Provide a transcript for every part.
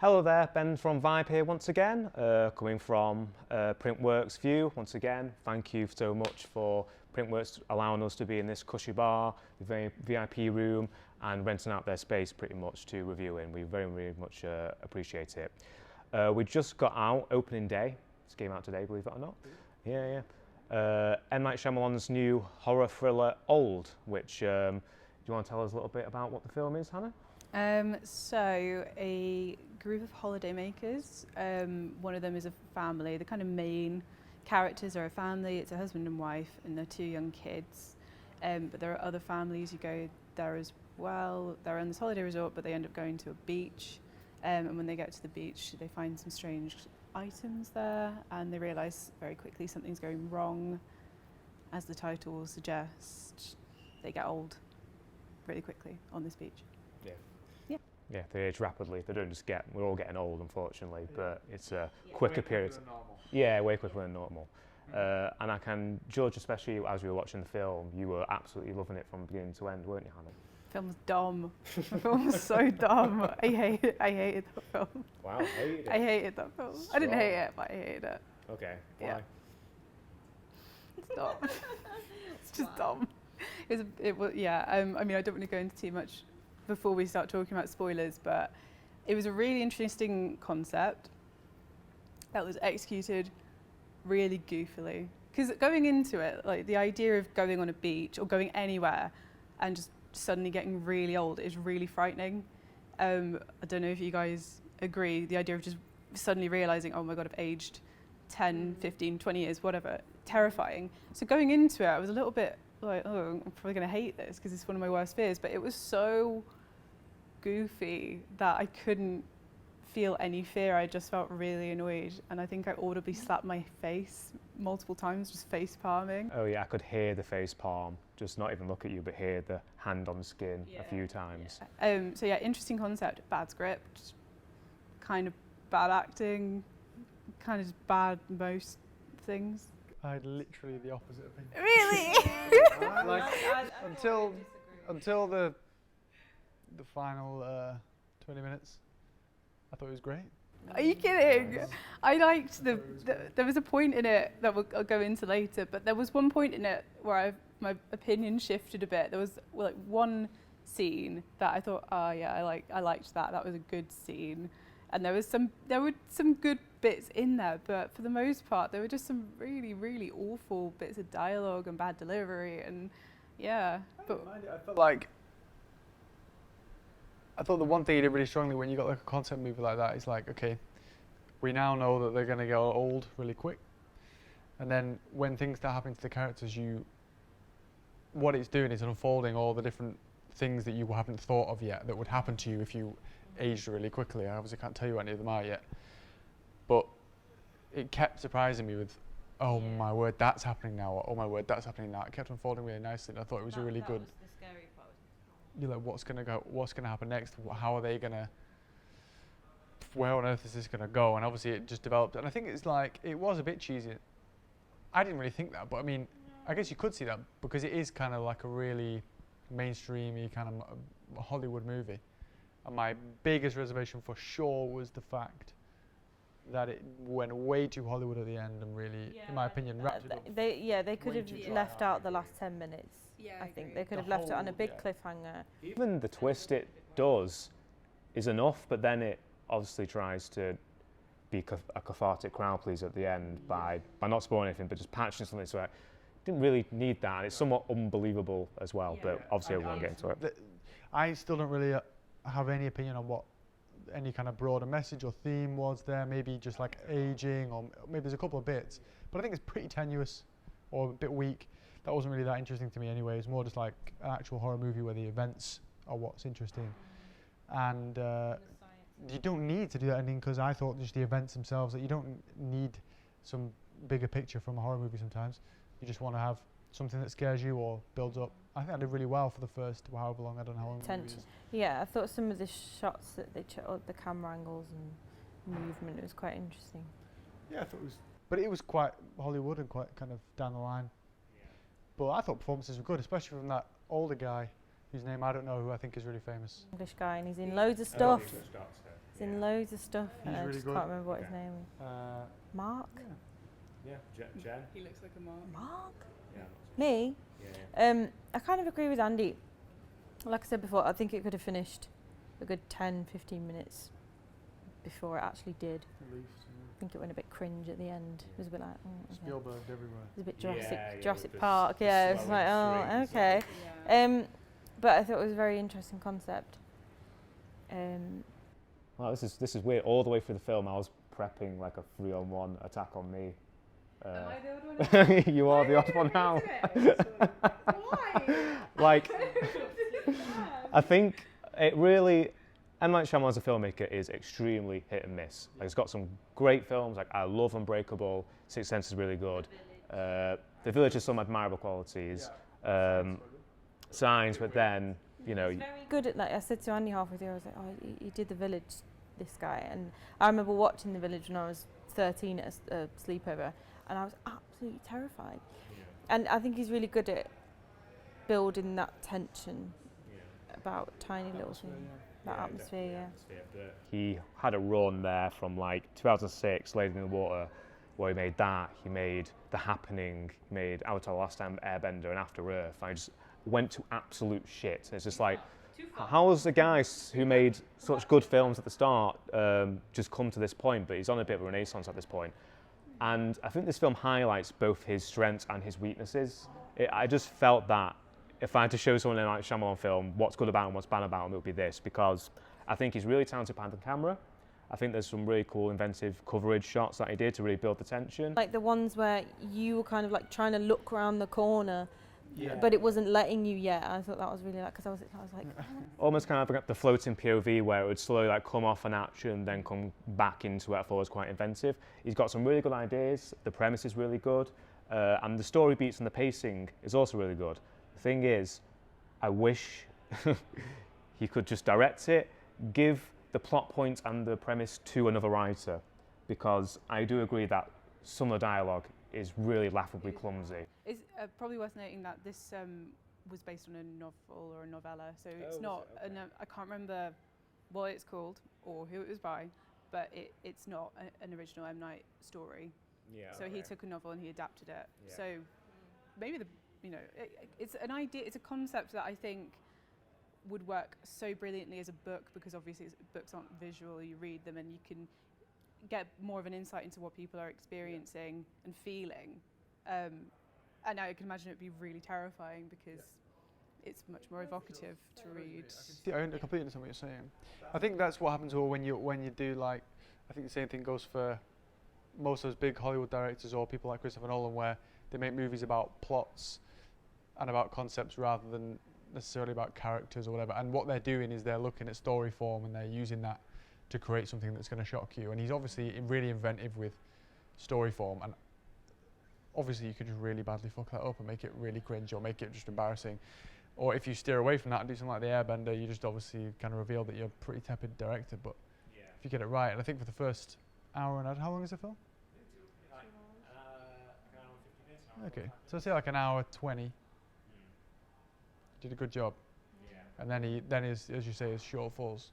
Hello there, Ben from Vibe here once again, coming from Printworks view once again. Thank you so much for Printworks allowing us to be in this cushy bar, the VIP room, and renting out their space pretty much to review in. We very, very much appreciate it. We just got out, opening day. This came out today, believe it or not. Yeah. M. Night Shyamalan's new horror thriller, Old, which, do you want to tell us a little bit about what the film is, Hannah? So a group of holidaymakers, one of them is a family. The kind of main characters are a family. It's a husband and wife and their 2 young kids. But there are other families who go there as well. They're on this holiday resort, but they end up going to a beach. And when they get to the beach, they find some strange items there, and they realise very quickly something's going wrong. As the title will suggest, they get old really quickly on this beach. Yeah, they age rapidly. They don't just get, we're all getting old, unfortunately, but it's a quicker period. Yeah, way quicker than normal. And I can judge, especially as we were watching the film, you were absolutely loving it from beginning to end, weren't you, Hannah? The film was dumb. The film was so dumb. I hated that film. Wow, hated it. I hated that film. I didn't hate it, but I hated it. Okay, why? Yeah. It's dumb. It's just dumb. It was, yeah. I mean, I don't want to go into too much before we start talking about spoilers, but it was a really interesting concept that was executed really goofily. Because going into it, like the idea of going on a beach or going anywhere and just suddenly getting really old is really frightening. I don't know if you guys agree, the idea of just suddenly realising, oh my God, I've aged 10, 15, 20 years, whatever, terrifying. So going into it, I was a little bit like, oh, I'm probably going to hate this because it's one of my worst fears, but it was so goofy that I couldn't feel any fear. I just felt really annoyed, and I think I audibly slapped my face multiple times, just face palming. Oh yeah, I could hear the face palm, just not even look at you, but hear the hand on skin a few times. Yeah. So yeah, interesting concept, bad script, kind of bad acting, kind of just bad most things. I had literally the opposite opinion. Really? Like, until the final 20 minutes, I thought it was great. Are you kidding? I liked there was a point in it that I'll go into later, but there was one point in it where my opinion shifted a bit. There was like one scene that I thought, oh yeah, I liked that. That was a good scene. And there were some good bits in there, but for the most part, there were just some really, really awful bits of dialogue and bad delivery, and yeah. But I felt like, I thought the one thing you did really strongly when you got like a concept movie like that is like, okay, we now know that they're going to get old really quick, and then when things start happening to the characters, what it's doing is unfolding all the different things that you haven't thought of yet that would happen to you if you aged really quickly. I obviously can't tell you any of them are yet, but it kept surprising me with, oh my word, that's happening now, or oh my word, that's happening now. It kept unfolding really nicely, and I thought it was really good. That was the scary part. You're like, what's gonna happen next? How are they gonna? Where on earth is this gonna go? And obviously, it just developed. And I think it's like it was a bit cheesy. I didn't really think that, but I mean, I guess you could see that because it is kind of like a really mainstreamy kind of Hollywood movie. And my biggest reservation for sure was the fact that it went way too Hollywood at the end and really, in my opinion, wrapped it up. They could have left out the last 10 minutes. Yeah, I think they could have left it on a big cliffhanger. Even the twist it does is enough, but then it obviously tries to be a cathartic crowd pleaser at the end by not spoiling anything, but just patching something so it didn't really need that, and it's somewhat unbelievable as well, but obviously we won't get into it. I still don't really have any opinion on what any kind of broader message or theme was there, maybe just like aging, or maybe there's a couple of bits, but I think it's pretty tenuous or a bit weak. That wasn't really that interesting to me anyway. It's more just like an actual horror movie where the events are what's interesting. And you don't need to do that ending, because I thought just the events themselves, that you don't need some bigger picture from a horror movie sometimes. You just want to have something that scares you or builds up. I think I did really well for the first however long, I don't know how long the movie is. Yeah, I thought some of the shots that they chose, the camera angles and movement, it was quite interesting. Yeah, I thought it was, but it was quite Hollywood and quite kind of down the line. Yeah. But I thought performances were good, especially from that older guy whose name I don't know, who I think is really famous. English guy, and he's in loads of stuff. He's in loads of stuff, He's and I really just good. can't remember what his Okay. name is. Uh, Mark? Yeah, Jen. He looks like a mark. Mark? Yeah. Me? Yeah. I kind of agree with Andy. Like I said before, I think it could have finished a good 10, 15 minutes before it actually did. at least, I think it went a bit cringe at the end. It was a bit like, okay. Spielberg everywhere. It was a bit Yeah, Jurassic with Park. the Yeah, it's like, swelling oh, strings okay. Yeah. But I thought it was a very interesting concept. Well, this is weird. All the way through the film, I was prepping like a 3-on-1 attack on me. Am I the odd one? You are the odd one now. Why? Like, I think it really, M. Night Shyamalan as a filmmaker is extremely hit and miss. Like, he's got some great films. Like, I love Unbreakable. Sixth Sense is really good. The Village has some admirable qualities. Signs, but then, you know, Very good at, like I said to Andy halfway through, I was like, oh, he did The Village, this guy. And I remember watching The Village when I was 13 at a sleepover, and I was absolutely terrified. And I think he's really good at building that tension about tiny little things. That atmosphere, yeah. He had a run there from like 2006, Lady in the Water, where he made that. He made The Happening. He made Avatar: The Last Airbender and After Earth. I just went to absolute shit. It's just like, how has the guy who made such good films at the start just come to this point? But he's on a bit of a renaissance at this point. And I think this film highlights both his strengths and his weaknesses. I just felt that if I had to show someone in like Shyamalan film what's good about him, what's bad about him, it would be this, because I think he's really talented behind the camera. I think there's some really cool, inventive coverage shots that he did to really build the tension. Like the ones where you were kind of like trying to look around the corner, but it wasn't letting you yet. I thought that was really like, because I was like, Almost kind of like the floating POV where it would slowly like come off an action, then come back into it. I thought was quite inventive. He's got some really good ideas. The premise is really good, and the story beats and the pacing is also really good. The thing is, I wish he could just direct it, give the plot points and the premise to another writer, because I do agree that some of the dialogue is really laughably clumsy. It's probably worth noting that this was based on a novel or a novella, so it's not. I can't remember what it's called or who it was by, but it's not an original M. Night story. Yeah. So he took a novel and he adapted it. Yeah. So maybe it's an idea. It's a concept that I think would work so brilliantly as a book, because obviously books aren't visual. You read them and you can get more of an insight into what people are experiencing and feeling. And I can imagine it would be really terrifying because it's much more evocative to read. I completely understand what you're saying. I think that's what happens when you do, like, I think the same thing goes for most of those big Hollywood directors or people like Christopher Nolan, where they make movies about plots and about concepts rather than necessarily about characters or whatever. And what they're doing is they're looking at story form and they're using that to create something that's going to shock you. And he's obviously really inventive with story form, and obviously you could just really badly fuck that up and make it really cringe or make it just embarrassing. Or if you steer away from that and do something like The Airbender, you just obviously kind of reveal that you're a pretty tepid director. But if you get it right, and I think for the first hour and a half, how long is the film? Okay, so say like an hour 20. Did a good job. And then as you say, his shortfalls.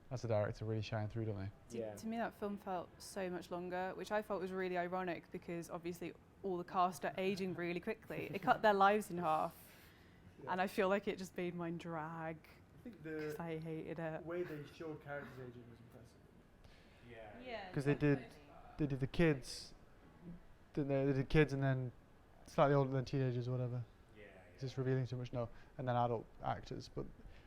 That's the director really shine through, don't they? To me, that film felt so much longer, which I felt was really ironic because obviously all the cast are aging really quickly. It cut their lives in half, and I feel like it just made mine drag because I hated it. The way they showed characters aging was impressive. Because they did the kids, didn't they? They did kids and then slightly older than teenagers or whatever. It's just revealing too much now, and then adult actors. But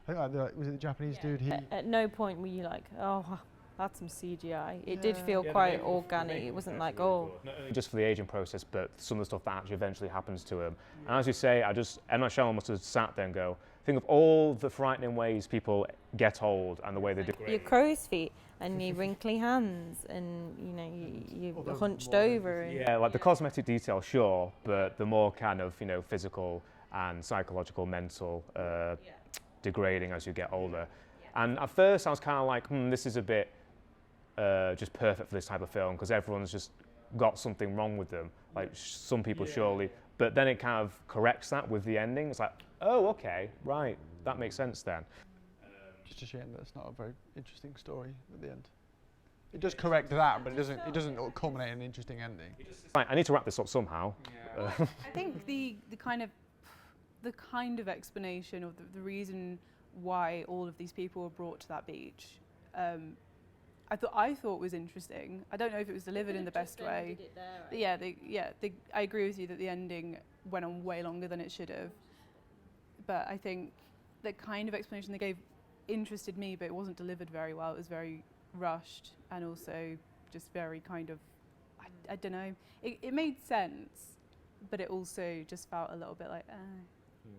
I think was it the Japanese dude? At no point were you like, oh, that's some CGI. It did feel quite organic. It wasn't like, oh. Not only just for the aging process, but some of the stuff that actually eventually happens to him. And as you say, M. Night Shyamalan must have sat there and go, think of all the frightening ways people get old and the way they do. Your crow's feet and your wrinkly hands, and you're hunched over. And Like the cosmetic detail, sure, but the more kind of physical and psychological, mental, degrading as you get older. And at first I was kind of like, this is a bit just perfect for this type of film, because everyone's just got something wrong with them, like some people surely. But then it kind of corrects that with the ending. It's like, oh, okay, right, that makes sense then. Just a shame that it's not a very interesting story at the end. It does correct that, but it doesn't culminate in an interesting ending. Right, I need to wrap this up somehow. I think the kind of explanation, or the reason why all of these people were brought to that beach, I thought was interesting. I don't know if it was delivered in the best way. I agree with you that the ending went on way longer than it should have. But I think the kind of explanation they gave interested me, but it wasn't delivered very well. It was very rushed and also just very kind of, I don't know. It made sense, but it also just felt a little bit like,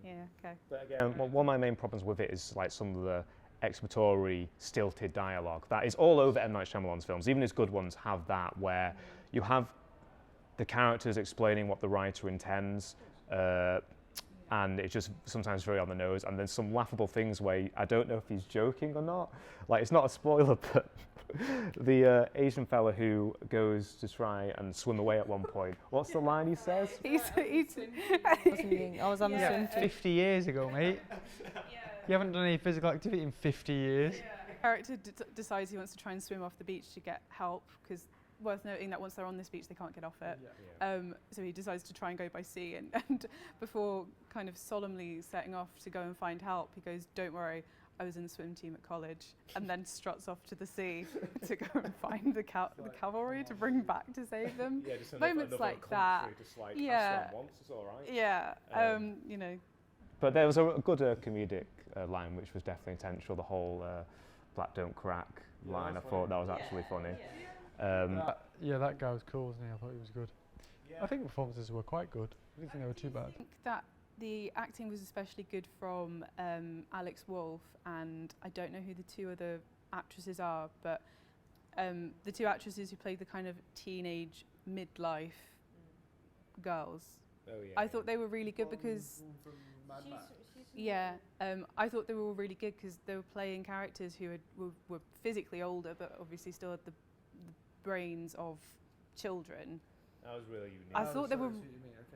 yeah, okay. But again, one of my main problems with it is like some of the exploratory, stilted dialogue that is all over M. Night Shyamalan's films. Even his good ones have that, where you have the characters explaining what the writer intends, and it's just sometimes very on the nose, and then some laughable things where I don't know if he's joking or not. Like, it's not a spoiler, but the Asian fella who goes to try and swim away at one point, what's the line he says? I was on the swim team. 50 years ago, mate. You haven't done any physical activity in 50 years. The character decides he wants to try and swim off the beach to get help, because worth noting that once they're on this beach they can't get off it. So he decides to try and go by sea, and before kind of solemnly setting off to go and find help, he goes, "Don't worry, I was in the swim team at college," and then struts off to the sea to go and find the cavalry to bring back to save them. Yeah, just Moments like that. Just like, Yeah. I swam once, it's all right. Yeah, you know. But there was a good comedic line which was definitely intentional. The whole "black don't crack" line, I thought that was actually funny. That guy was cool, wasn't he? I thought he was good. Yeah. I think the performances were quite good. I didn't think they were too bad. I think that the acting was especially good from Alex Wolff, and I don't know who the two other actresses are, but the two actresses who played the kind of teenage midlife girls. Oh, yeah. I thought they were really good because I thought they were all really good because they were playing characters who were physically older, but obviously still had the brains of children. That was really unique. I thought they were.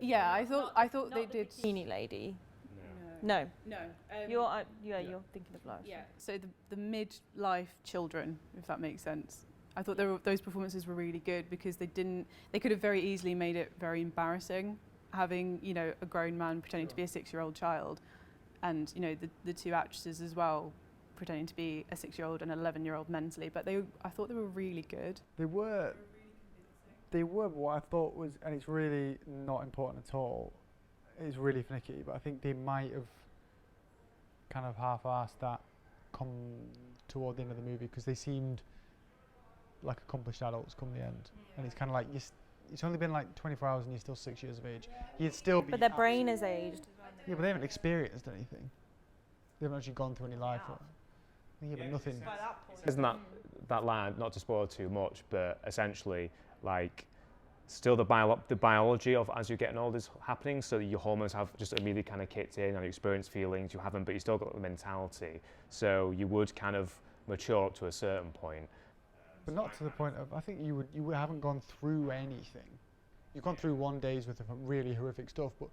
Yeah, I thought they did. Bikini lady. No. You're thinking of Lars. Yeah. So the midlife children, if that makes sense. I thought those performances were really good because they could have very easily made it very embarrassing, having, you know, a grown man pretending to be a 6-year-old child, and, you know, the two actresses as well pretending to be a 6-year-old and an 11-year-old mentally. But I thought they were really good. They were, but what I thought was, and it's really not important at all, it's really finicky, but I think they might have kind of half-assed that come toward the end of the movie, because they seemed like accomplished adults come the end. And it's kind of like, it's only been like 24 hours and you're still 6 years of age. You'd still be... But their brain has aged. Yeah, but they haven't experienced anything. They haven't actually gone through any life. Yeah, but nothing. Isn't that line, not to spoil too much, but essentially, like, still the biology of as you're getting older is happening, so your hormones have just immediately kind of kicked in and you experience feelings you haven't, but you still got the mentality. So you would kind of mature up to a certain point. But not to the point of, I think you haven't gone through anything. You've gone through one days with really horrific stuff, but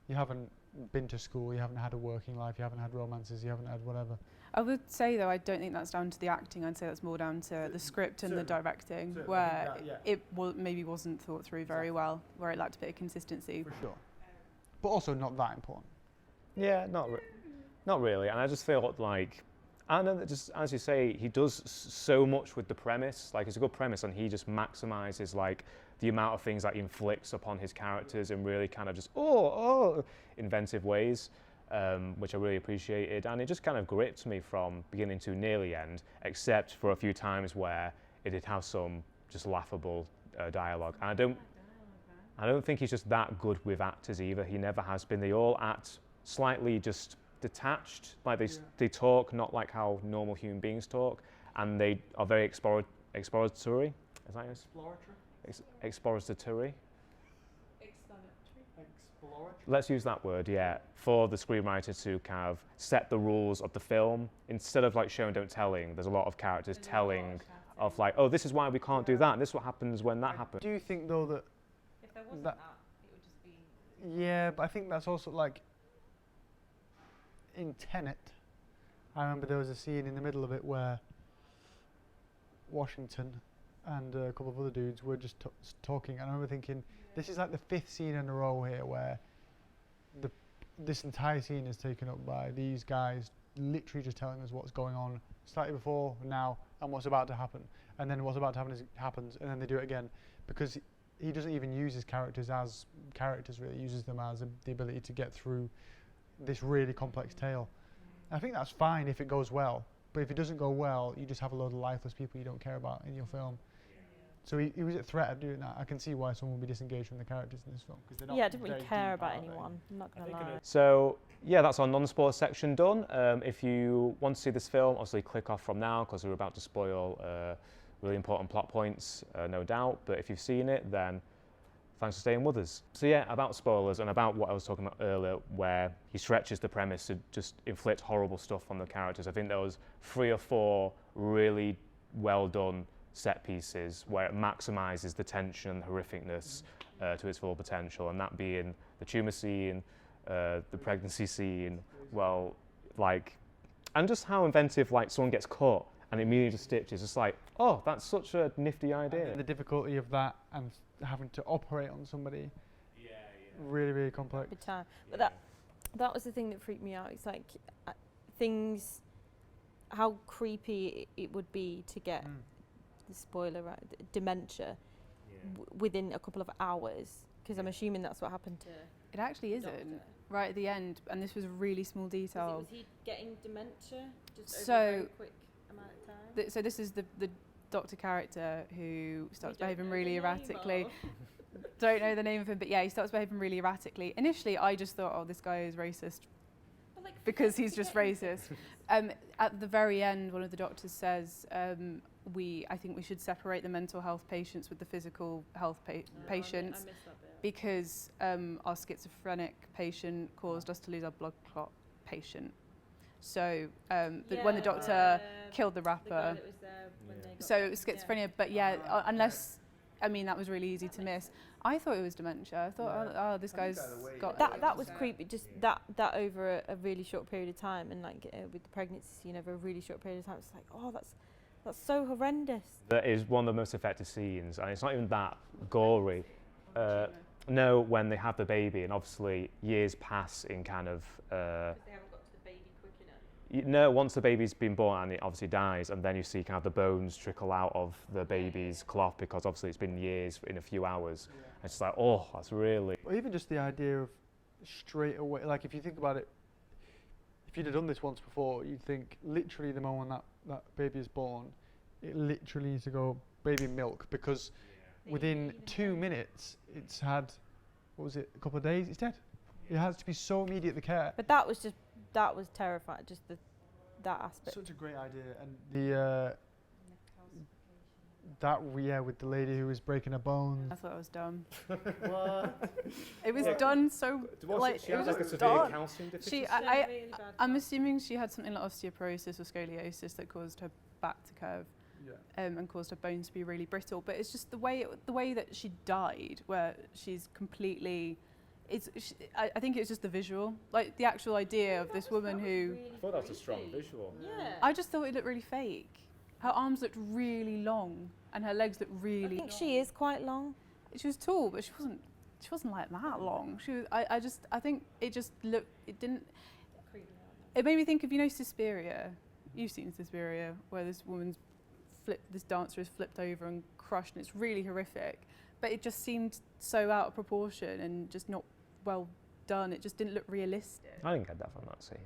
you haven't been to school, you haven't had a working life, you haven't had romances, you haven't had whatever. I would say, though, I don't think that's down to the acting. I'd say that's more down to the script and the directing, where it maybe wasn't thought through very well, where it lacked a bit of consistency. For sure. But also not that important. Yeah, not really. And I just feel like, I know that, just as you say, he does so much with the premise. Like, it's a good premise, and he just maximizes like the amount of things that he inflicts upon his characters in really kind of just inventive ways, which I really appreciated. And it just kind of gripped me from beginning to nearly end, except for a few times where it did have some just laughable dialogue. And I don't think he's just that good with actors either. He never has been. They all act slightly just detached, like they talk not like how normal human beings talk, and they are very exploratory. Is that exploratory? Let's use that word, yeah, for the screenwriter to kind of set the rules of the film. Instead of like show and don't telling, there's a lot of characters telling of like, oh, this is why we can't do that, and this is what happens when that happens. Do you think though that if there wasn't that, it would just be... Yeah, but I think that's also like in Tenet, I remember there was a scene in the middle of it where Washington and a couple of other dudes were just talking, and I remember thinking, this is like the 5th scene in a row here where this entire scene is taken up by these guys literally just telling us what's going on slightly before, now, and what's about to happen. And then what's about to happen happens, and then they do it again, because he doesn't even use his characters as characters, really. He uses them as the ability to get through this really complex tale. I think that's fine if it goes well, but if it doesn't go well, you just have a load of lifeless people you don't care about in your film. So he was at threat of doing that. I can see why someone would be disengaged from the characters in this film. Yeah, I didn't really care about anyone, I'm not going to lie. So yeah, that's our non-spoiler section done. If you want to see this film, obviously click off from now because we're about to spoil really important plot points, no doubt. But if you've seen it, then thanks for staying with us. So yeah, about spoilers and about what I was talking about earlier, where he stretches the premise to just inflict horrible stuff on the characters. I think there was 3 or 4 really well done set pieces where it maximises the tension and horrificness to its full potential, and that being the tumour scene, the pregnancy scene, well, like, and just how inventive, like, someone gets cut and immediately just stitches. It's like, oh, that's such a nifty idea. And the difficulty of that and having to operate on somebody, really, really complex. Good time. But that was the thing that freaked me out. It's like things, how creepy it would be to get the spoiler right, dementia within a couple of hours, because I'm assuming that's what happened to. It actually isn't. Doctor. Right at the end, and this was a really small detail. Was he getting dementia just So- over a very quick amount of time? So this is the doctor character who starts We don't behaving know really the name erratically. of. Don't know the name of him, but yeah, he starts behaving really erratically. Initially, I just thought, oh, this guy is racist But like, because he's just racist. At the very end, one of the doctors says, I think we should separate the mental health patients with the physical health patients. I missed that bit. Because our schizophrenic patient caused us to lose our blood clot patient. So when the doctor killed the The guy rapper, that was there when they got so it was schizophrenia. But yeah, unless, I mean, that was really easy to miss. I thought it was dementia. I thought, oh, this guy's got. That was creepy. Just that over a really short period of time, and like with the pregnancy scene over a really short period of time, it's like, oh, that's so horrendous. That is one of the most effective scenes, and it's not even that gory. No, when they have the baby, and obviously years pass in kind of. Because they haven't got to the baby quick enough. No, once the baby's been born and it obviously dies, and then you see kind of the bones trickle out of the baby's cloth because obviously it's been years in a few hours. Yeah. And it's like, oh, that's really. Or even just the idea of straight away, like if you think about it, if you'd have done this once before, you'd think literally the moment that baby is born, it literally needs to go baby milk, because within 2 minutes it's had, what was it, a couple of days, it's dead. It has to be so immediate, the care. But that was terrifying, just that aspect. Such a great idea, and the with the lady who was breaking her bones. I thought it was dumb. What? It was done so like she it had was like a just severe done. calcium deficiency? She, I'm assuming she had something like osteoporosis or scoliosis that caused her back to curve. And caused her bones to be really brittle, but it's just the way that she died, where she's completely. I think it's just the visual, like the actual idea of this woman who. I thought that was a strong visual. Yeah. I just thought it looked really fake. Her arms looked really long, and her legs looked really. I think she is quite long. She was tall, but she wasn't like that long. She was. I think it just looked. It didn't. It made me think of, you know, Suspiria. You've seen Suspiria, where this dancer is flipped over and crushed, and it's really horrific. But it just seemed so out of proportion and just not well done. It just didn't look realistic. I didn't get that from that scene.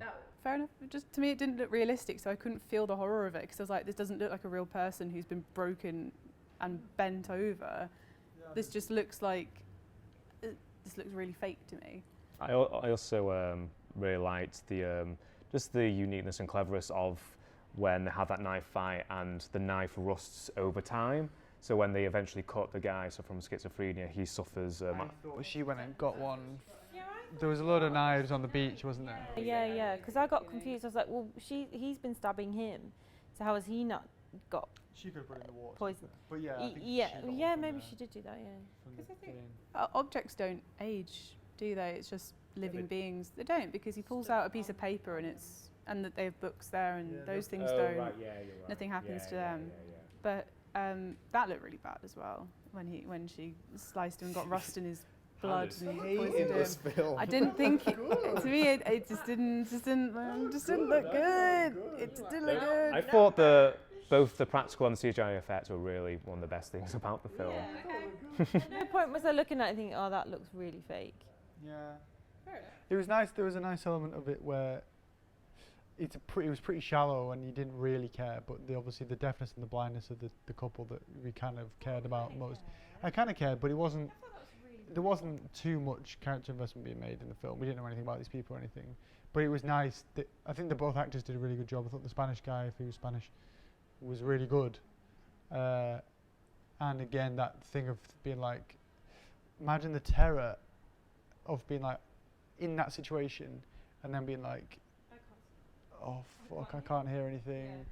Fair enough. Just to me, it didn't look realistic, so I couldn't feel the horror of it, because I was like, this doesn't look like a real person who's been broken and bent over. This just looks like this looks really fake to me. I also really liked the just the uniqueness and cleverness of when they have that knife fight and the knife rusts over time. So when they eventually cut the guy, so from schizophrenia, he suffers. I thought she went and got one. There was a load of knives on the beach, wasn't there? Yeah, because I got confused. I was like, well, he's been stabbing him, so how has he not got She could have put it in the water. poison? But yeah, I think she got Yeah, one maybe from she did do that. Yeah. Because I think the objects don't age, do they? It's just living beings. They don't, because he pulls out a piece of paper and and that they have books there, and Yeah, those things Oh, don't. right, yeah, you're right. Nothing happens Yeah, to yeah, them. yeah, yeah. But that looked really bad as well when she sliced him and got rust in his blood and poisoned him. film. I didn't think it, to me it just didn't look good. It just didn't look good. I thought both the practical and the CGI effects were really one of the best things about the film. The point was I looking at it thinking, oh, that looks really fake. Yeah. It was nice. There was a nice element of it where it was pretty shallow and you didn't really care, but obviously the deafness and the blindness of the couple that we kind of cared about most. I kind of cared, but it wasn't. There wasn't too much character investment being made in the film. We didn't know anything about these people or anything, but it was nice. I think both actors did a really good job. I thought the Spanish guy, if he was Spanish, was really good. And again, that thing of being like, imagine the terror of being like in that situation and then being like, oh fuck, I can't hear anything,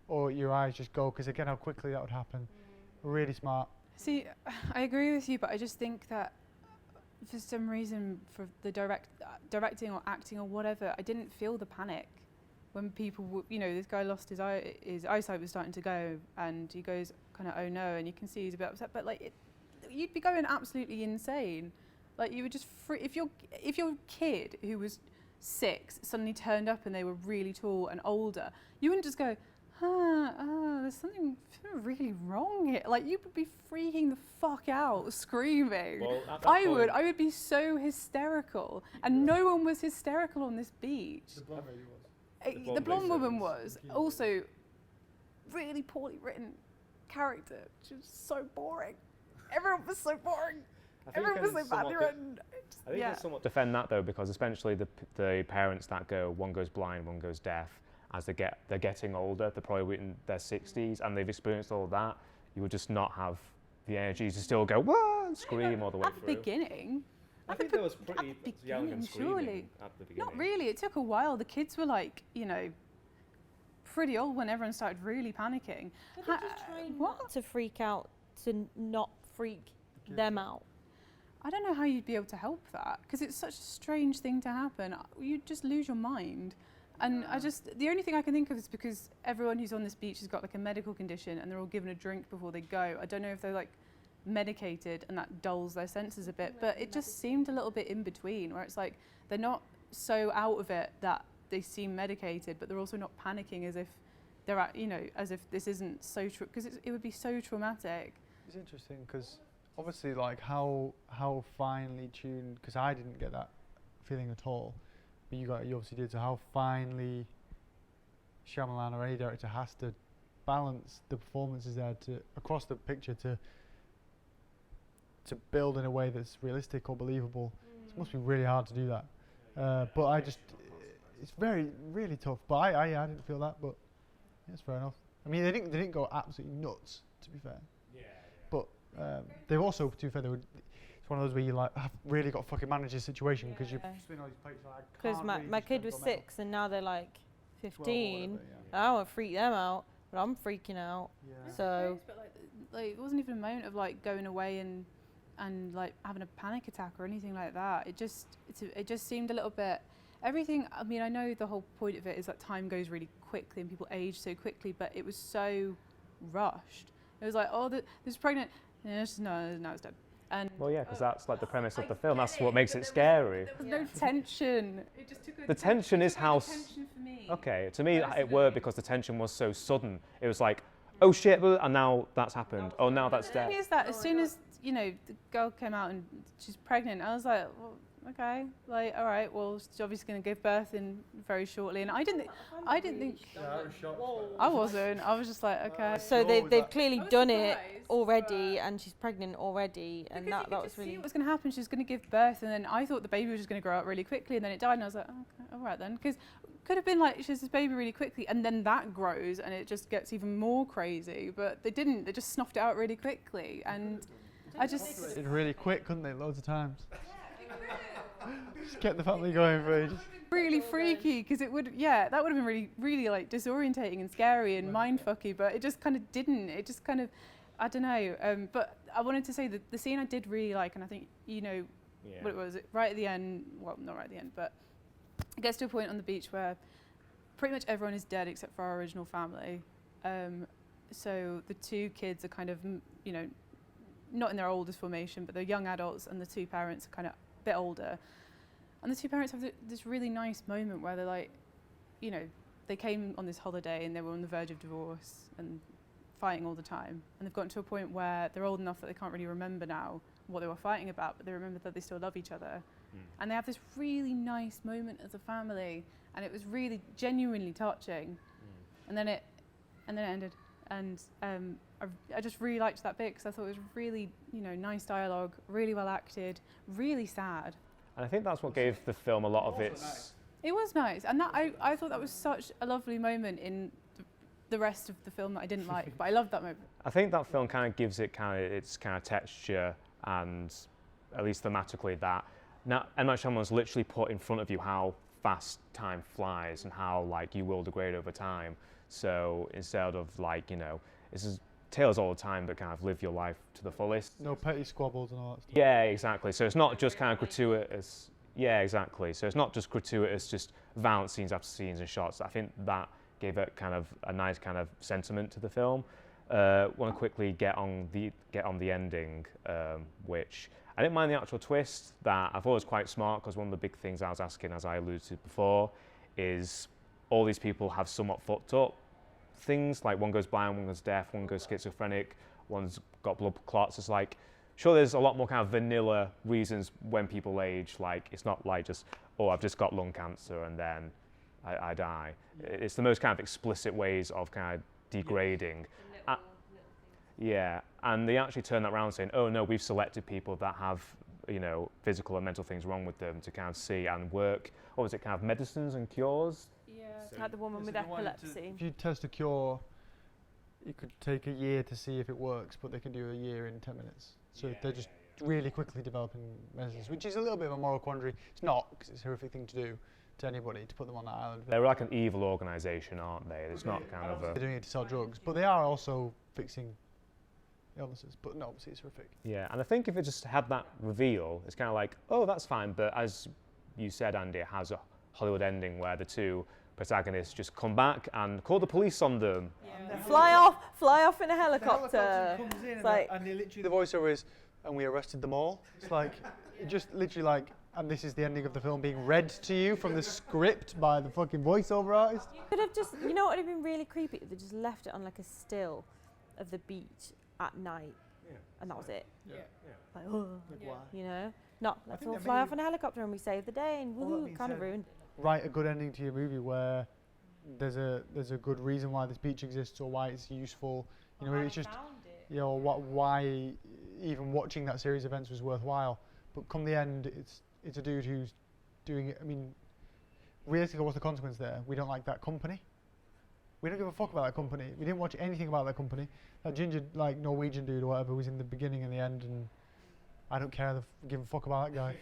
or your eyes just go, because again how quickly that would happen. Really smart. See, I agree with you, but I just think that for some reason, for the directing or acting or whatever, I didn't feel the panic when people, this guy lost his eyesight was starting to go, and he goes kind of, oh no, and you can see he's a bit upset, but like you'd be going absolutely insane. Like you would just if your kid who was 6 suddenly turned up and they were really tall and older, you wouldn't just go, there's something really wrong here. Like you would be freaking the fuck out, screaming. Well, I would be so hysterical, and no one was hysterical on this beach. The blonde lady was. The blonde woman was also really poorly written character. She was so boring. Everyone was so boring. Everyone was so badly written. I think you can somewhat defend that though, because essentially the parents that go, one goes blind, one goes deaf, as they're getting older, they're probably in their 60s and they've experienced all of that, you would just not have the energy to still go, whoa, and scream all the way at through. The beginning. I think there was pretty yelling and screaming surely. at the beginning. Not really, it took a while. The kids were like, pretty old when everyone started really panicking. Could you just try not to freak out, to not freak them out? I don't know how you'd be able to help that, because it's such a strange thing to happen. You'd just lose your mind. And the only thing I can think of is because everyone who's on this beach has got like a medical condition and they're all given a drink before they go. I don't know if they're like medicated and that dulls their senses a bit, but it just seemed a little bit in between, where it's like they're not so out of it that they seem medicated, but they're also not panicking as if they're at, as if this isn't so because it would be so traumatic. It's interesting because obviously like how finely tuned, because I didn't get that feeling at all, but you obviously did. So how finely Shyamalan or any director has to balance the performances there across the picture to build in a way that's realistic or believable. It must be really hard to do that. But it's really tough. But I didn't feel that. But that's fair enough. I mean, they didn't go absolutely nuts, to be fair. Yeah. But they've also, to be fair, it's one of those where you like have really got to fucking manage the situation because you're spinning all these plates. Because my kid was 6 and now they're like 15. Whatever, I won't freak them out, but I'm freaking out. Yeah. So But like it wasn't even a moment of like going away and like having a panic attack or anything like that. It just seemed a little bit. Everything. I mean, I know the whole point of it is that time goes really quickly and people age so quickly, but it was so rushed. It was like, oh, this pregnant. No, it's dead. And Well, yeah, because that's like the premise of the film. That's what makes it scary. there was no tension. It just took The tension is how. tension for me. Okay, to me it worked because the tension was so sudden. It was like, oh shit, and now that's happened. Oh, now that's The dead. thing is that as soon as the girl came out and she's pregnant, I was like, well, okay, like all right, well she's obviously going to give birth in very shortly, and I didn't think. Yeah, I was shocked. I wasn't. I was just like, okay. so they've clearly I was done it surprised, already, and she's pregnant already, and Because that you was could really. see what was going to happen. She was going to give birth, and then I thought the baby was just going to grow up really quickly, and then it died, and I was like, okay, all right then, because could have been like she has this baby really quickly, and then that grows, and it just gets even more crazy. But they didn't. They just snuffed it out really quickly, and I just. Did really quick, couldn't they? Loads of times. Just kept the family going for ages. Really freaky, because that would have been really, really like disorientating and scary and mindfucky, but it just kind of didn't. It just kind of, I don't know. But I wanted to say that the scene I did really like, and I think what it was right at the end. Well, not right at the end, but it gets to a point on the beach where pretty much everyone is dead except for our original family. So the 2 kids are kind of, you know, not in their oldest formation, but they're young adults, and the 2 parents are kind of a bit older. And the 2 parents have this really nice moment where they're like, you know, they came on this holiday and they were on the verge of divorce and fighting all the time. And they've gotten to a point where they're old enough that they can't really remember now what they were fighting about, but they remember that they still love each other. And they have this really nice moment as a family, and it was really genuinely touching. And then it ended. And I just really liked that bit because I thought it was really, you know, nice dialogue, really well acted, really sad. And I think that's what gave the film a lot of its... It was nice, and that I thought that was such a lovely moment in the rest of the film that I didn't like, but I loved that moment. I think that film kind of gives it its kind of texture, and at least thematically that. Now, M. Night Shyamalan's literally put in front of you how fast time flies and how like you will degrade over time. So instead of like, you know, this is tales all the time, but kind of live your life to the fullest. No petty squabbles and all that stuff. Yeah, exactly. So it's not just kind of gratuitous. Yeah, exactly. So it's not just gratuitous, just violent scenes after scenes and shots. I think that gave it kind of a nice kind of sentiment to the film. Want to quickly get on the ending, which I didn't mind the actual twist. That I thought was quite smart, because one of the big things I was asking, as I alluded to before, is all these people have somewhat fucked up things. Like one goes blind, one goes deaf, one goes schizophrenic, one's got blood clots. It's like, sure, there's a lot more kind of vanilla reasons when people age. Like it's not like just, oh, I've just got lung cancer and then I die. It's the most kind of explicit ways of kind of degrading. Yeah, and they actually turn that around saying, oh no, we've selected people that have, you know, physical and mental things wrong with them to kind of see and work, what was it, kind of medicines and cures? Yeah, like the woman with epilepsy. If you test a cure, it could take a year to see if it works, but they can do a year in 10 minutes. So they're just really quickly developing medicines, which is a little bit of a moral quandary. It's not, because it's a horrific thing to do to anybody, to put them on that island. They're like an evil organisation, aren't they? It's not kind of a... They're doing it to sell drugs, but they are also fixing illnesses, but no, obviously it's horrific. Yeah, and I think if it just had that reveal, it's kind of like, oh, that's fine, but as you said, Andy, it has a Hollywood ending where the 2 protagonists just come back and call the police on them. Yeah. Fly off in a helicopter. Comes in It's like, and literally the voiceover is, and we arrested them all. It's like, just literally like, and this is the ending of the film being read to you from the script by the fucking voiceover artist. you could have just, you know what would have been really creepy? If they just left it on like a still of the beach at night, and that was it. Like, oh, you know, not let's all fly off in a helicopter and we save the day, and woohoo, kind of ruined. Write a good ending to your movie where there's a good reason why this beach exists or why it's useful. You know, it's just, you know, why even watching that series of events was worthwhile. But come the end, it's a dude who's doing it. I mean, realistically, what's the consequence there? We don't like that company. We don't give a fuck about that company. We didn't watch anything about that company. That ginger, like Norwegian dude or whatever, was in the beginning and the end, and I don't care. Give a fuck about that guy.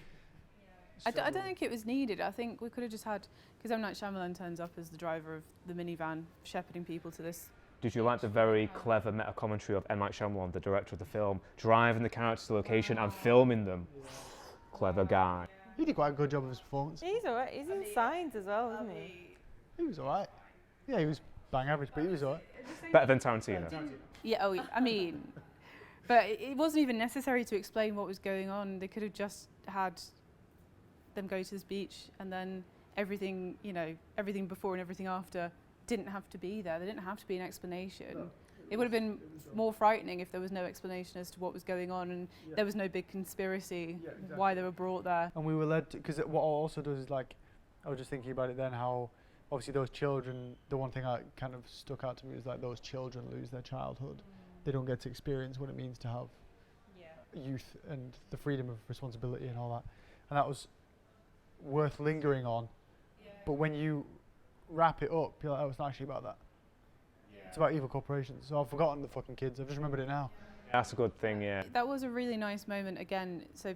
I don't think it was needed. I think we could have just had, because M. Night Shyamalan turns up as the driver of the minivan, shepherding people to this. Did you like the very clever meta commentary of M. Night Shyamalan, the director of the film, driving the characters to location and filming them? Clever guy. He did quite a good job of his performance. He's alright. He's in Signs as well, isn't he? He was alright. Yeah, he was bang average, but he was alright. Better than Tarantino. Yeah, oh, I mean, but it wasn't even necessary to explain what was going on. They could have just had them go to this beach, and then everything, you know, everything before and everything after didn't have to be there. There didn't have to be an explanation. No, it would have been more frightening if there was no explanation as to what was going on, and there was no big conspiracy why they were brought there. And we were led to, because what it also does is, like, I was just thinking about it then, how obviously those children, the one thing that kind of stuck out to me was like those children lose their childhood. They don't get to experience what it means to have youth and the freedom of responsibility and all that. And that was worth lingering on. But when you wrap it up, you're like, oh, it's not actually about that. It's about evil corporations. So I've forgotten the fucking kids. I've just remembered it now. That's a good thing, yeah. That was a really nice moment again. So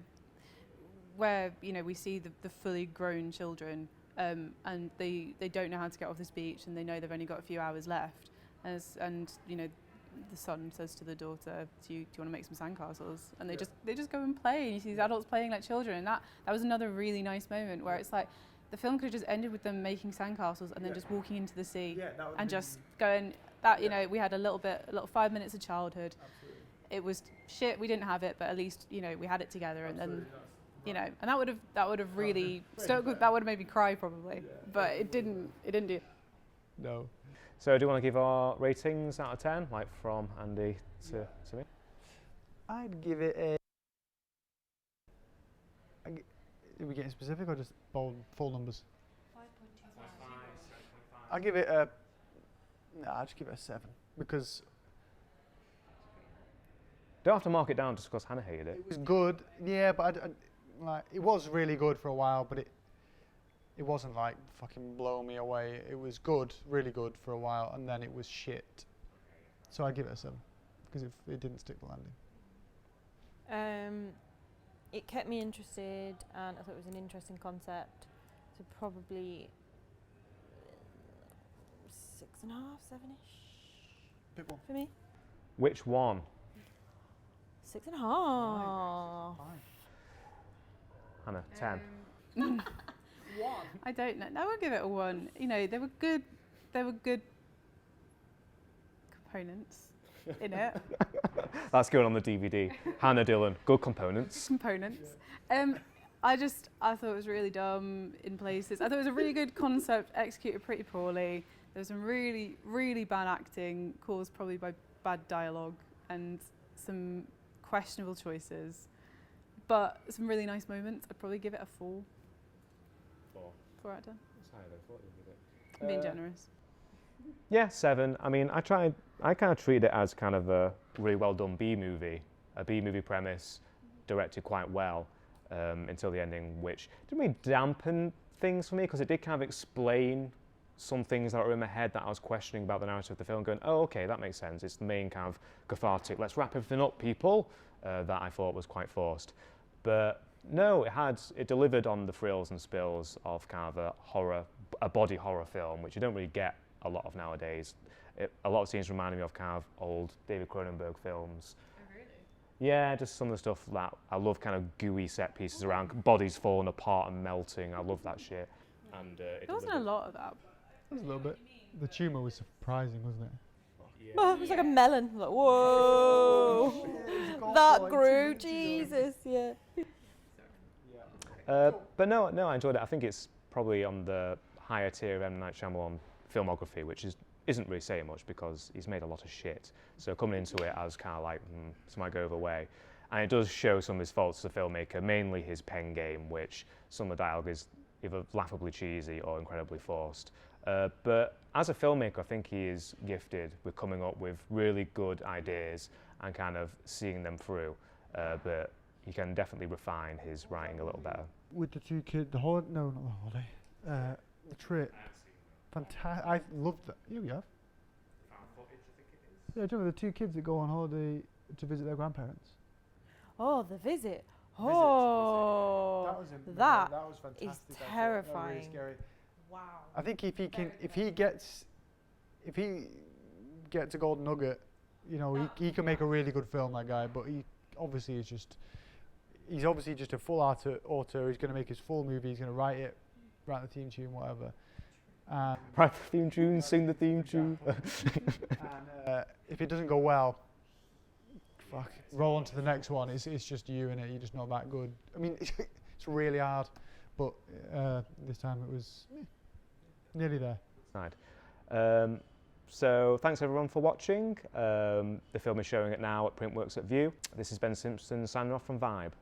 where, you know, we see the fully grown children, and they don't know how to get off this beach, and they know they've only got a few hours left. And you know, the son says to the daughter, do you want to make some sandcastles? And they just go and play. And you see these adults playing like children, and that was another really nice moment where it's like the film could have just ended with them making sandcastles and then just walking into the sea that would and be- just going, that, you know, we had a little 5 minutes of childhood. Absolutely. It was shit, we didn't have it, but at least, you know, we had it together, and then, you know, and that would have really that would have made me cry probably, but it didn't do. No. So do you want to give our ratings out of 10, like from Andy to me? I'd give it a. Are we getting specific or just bold, full numbers? 5.25. I'll give it a. No, I'll just give it a 7 because Don't have to mark it down just because Hannah hated it. it was good. Yeah, but like it was really good for a while, but it wasn't like fucking blow me away. It was good, really good for a while, and then it was shit. So I give it a 7 because it didn't stick the landing. It kept me interested, and I thought it was an interesting concept. So probably 6.5, 7ish Bit more. for me. Which one? 6.5. Hannah, 10. I don't know. I would give it a 1. You know, there were good components in it. That's going on the DVD. Hannah Dillon, good components. I thought it was really dumb in places. I thought it was a really good concept, executed pretty poorly. There was some really, really bad acting, caused probably by bad dialogue and some questionable choices. But some really nice moments. I'd probably give it a 4. 4 out of 10. I'm being generous. Yeah, 7. I mean, I kind of treated it as kind of a really well done B-movie, a B-movie premise, directed quite well until the ending, which didn't really dampen things for me because it did kind of explain some things that were in my head that I was questioning about the narrative of the film, going, oh, okay, that makes sense. It's the main kind of cathartic, let's wrap everything up, people, that I thought was quite forced. But no, it delivered on the frills and spills of kind of a body horror film, which you don't really get a lot of nowadays. A lot of scenes reminded me of kind of old David Cronenberg films. Oh, really? Yeah, just some of the stuff that I love, kind of gooey set pieces around bodies falling apart and melting. I love that shit. And There wasn't a lot of that. It was a little bit. The tumour was surprising, wasn't it? Oh, it was like a melon. Like, whoa! That grew, Jesus, yeah. But no, I enjoyed it. I think it's probably on the higher tier of M. Night Shyamalan filmography, which isn't really saying much because he's made a lot of shit. So coming into it, I was kind of like, this might go over way. And it does show some of his faults as a filmmaker, mainly his pen game, which some of the dialogue is either laughably cheesy or incredibly forced. But as a filmmaker, I think he is gifted with coming up with really good ideas and kind of seeing them through. But he can definitely refine his writing a little better. With the 2 kids, the holiday, no, not the holiday, the trip. Fantastic. I loved that. Yeah, we have. Yeah, do you remember the 2 kids that go on holiday to visit their grandparents? Oh, the visit. Oh, that was fantastic. is That was terrifying. really scary. Wow. I think if he gets a golden nugget, you know, he can make a really good film, that guy. But he's obviously just a full author. He's going to make his full movie. He's going to write the theme tune, whatever. Write the theme tune, sing the theme tune. And if it doesn't go well, fuck, roll on to the next one. It's just you in it. You're just not that good. I mean, it's really hard, but this time it was nearly there. Right. So thanks everyone for watching. The film is showing it now at Printworks at View. This is Ben Simpson signing off from Vibe.